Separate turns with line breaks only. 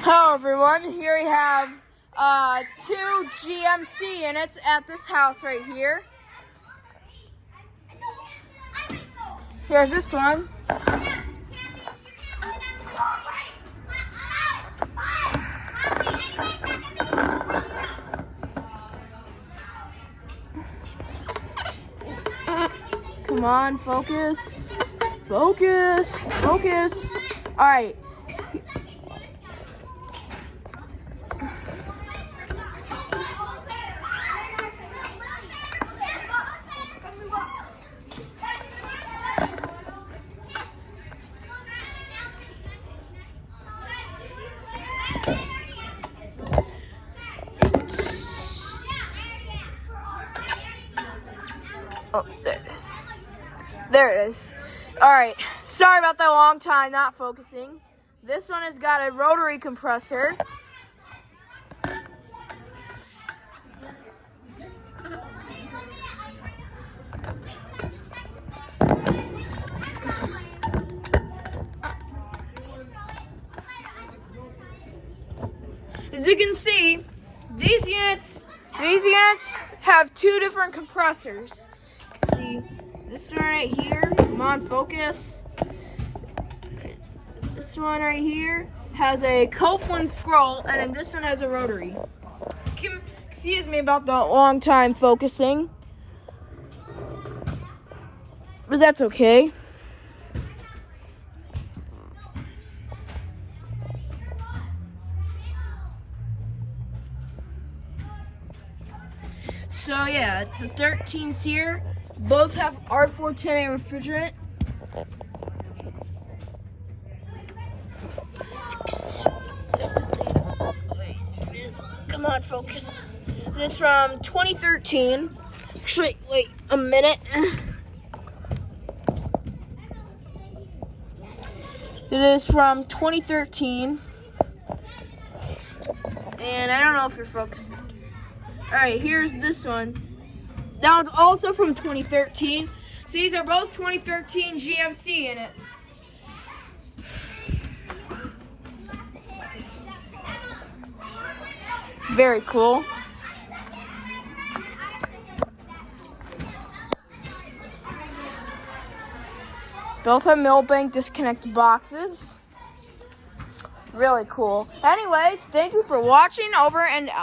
Hello everyone, here we have two GMC units at this house right here. Here's this one. Come on, focus. Focus. Focus. All right. Oh, there it is. There it is. All right. Sorry about that long time not focusing. This one has got a rotary compressor. As you can see, these units have two different compressors. See, this one right here, come on, focus. This one right here has a Copeland scroll, and then this one has a rotary. Excuse me about the long time focusing, but that's okay. So yeah, it's a 13 SEER. Both have R410A refrigerant. Wait, there it is. Come on, focus. It is from 2013. Actually, wait a minute. It is from 2013. And I don't know if you're focusing. Alright, here's this one. That one's also from 2013. So these are both 2013 GMC units. Very cool. Both have Millbank disconnect boxes. Really cool. Anyways, thank you for watching. Over and out.